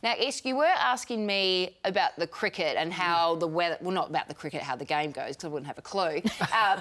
Now, Isk, you were asking me about the cricket and how the weather... Well, not about the cricket, how the game goes, because I wouldn't have a clue.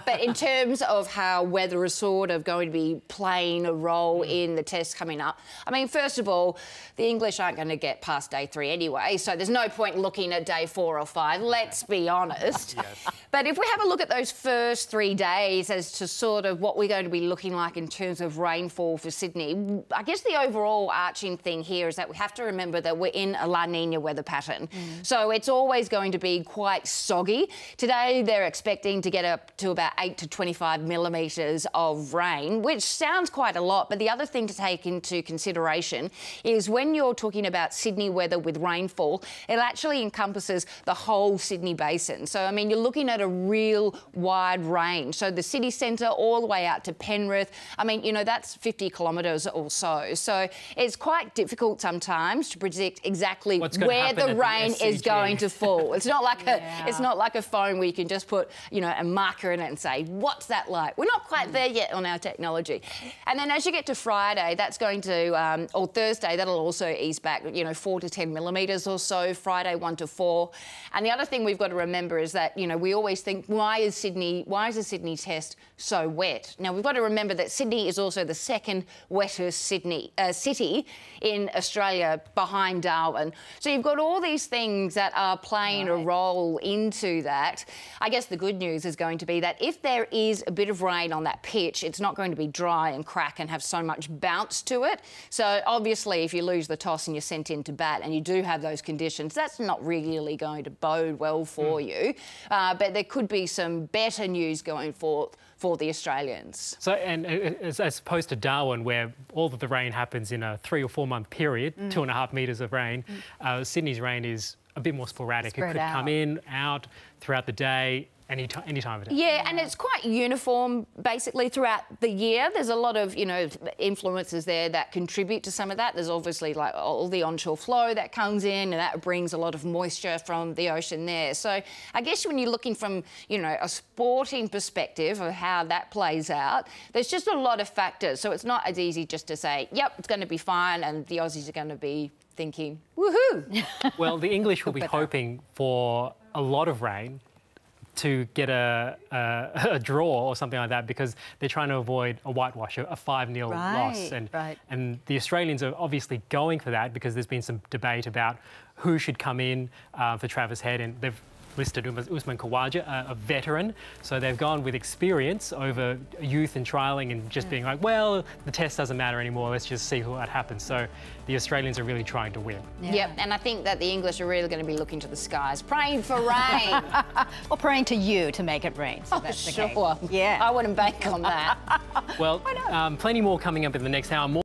But in terms of how weather is sort of going to be playing a role in the test coming up, I mean, first of all, the English aren't going to get past day 3 anyway, so there's no point looking at day 4 or 5, let's be honest. Yes. But if we have a look at those first 3 days as to sort of what we're going to be looking like in terms of rainfall for Sydney, I guess the overall arching thing here is that we have to remember that we're in a La Nina weather pattern. So it's always going to be quite soggy. Today they're expecting to get up to about 8 to 25 millimetres of rain, which sounds quite a lot, but the other thing to take into consideration is when you're talking about Sydney weather with rainfall, it actually encompasses the whole Sydney basin. So, I mean, you're looking at a real wide range. So the city centre all the way out to Penrith, I mean, you know, that's 50 kilometres or so. So it's quite difficult sometimes to predict exactly where the rain is going to fall. It's not like it's not like a phone where you can just put, you know, a marker in it and say, what's that like? We're not quite there yet on our technology. And then as you get to Friday, that's going to, or Thursday, that'll also ease back, you know, 4 to 10 millimetres or so, Friday 1 to 4. And the other thing we've got to remember is that, you know, we always think, why is the Sydney test so wet? Now, we've got to remember that Sydney is also the second wettest city in Australia behind Darwin. So you've got all these things that are playing a role into that. I guess the good news is going to be that if there is a bit of rain on that pitch, it's not going to be dry and crack and have so much bounce to it. So obviously, if you lose the toss and you're sent into bat and you do have those conditions, that's not really going to bode well for you. But there could be some better news going forth for the Australians. So, and as opposed to Darwin, where all of the rain happens in a 3 or 4 month period, 2.5 metres of rain, Sydney's rain is a bit more sporadic. It could come in, out throughout the day, any time of day. Yeah, and it's quite uniform basically throughout the year. There's a lot of, you know, influences there that contribute to some of that. There's obviously like all the onshore flow that comes in and that brings a lot of moisture from the ocean there. So I guess when you're looking from, you know, a sporting perspective of how that plays out, there's just a lot of factors. So it's not as easy just to say, yep, it's going to be fine and the Aussies are going to be thinking, woohoo. Well, the English will be hoping for a lot of rain to get a draw or something like that, because they're trying to avoid a whitewash, a 5-0 loss. And the Australians are obviously going for that because there's been some debate about who should come in for Travis Head, and they've listed Usman Khawaja, a veteran. So they've gone with experience over youth and trialling and just being like, well, the test doesn't matter anymore, let's just see what happens. So the Australians are really trying to win. Yep, and I think that the English are really going to be looking to the skies, praying for rain. Or praying to you to make it rain. So that's the case. Yeah. I wouldn't bank on that. Well, plenty more coming up in the next hour.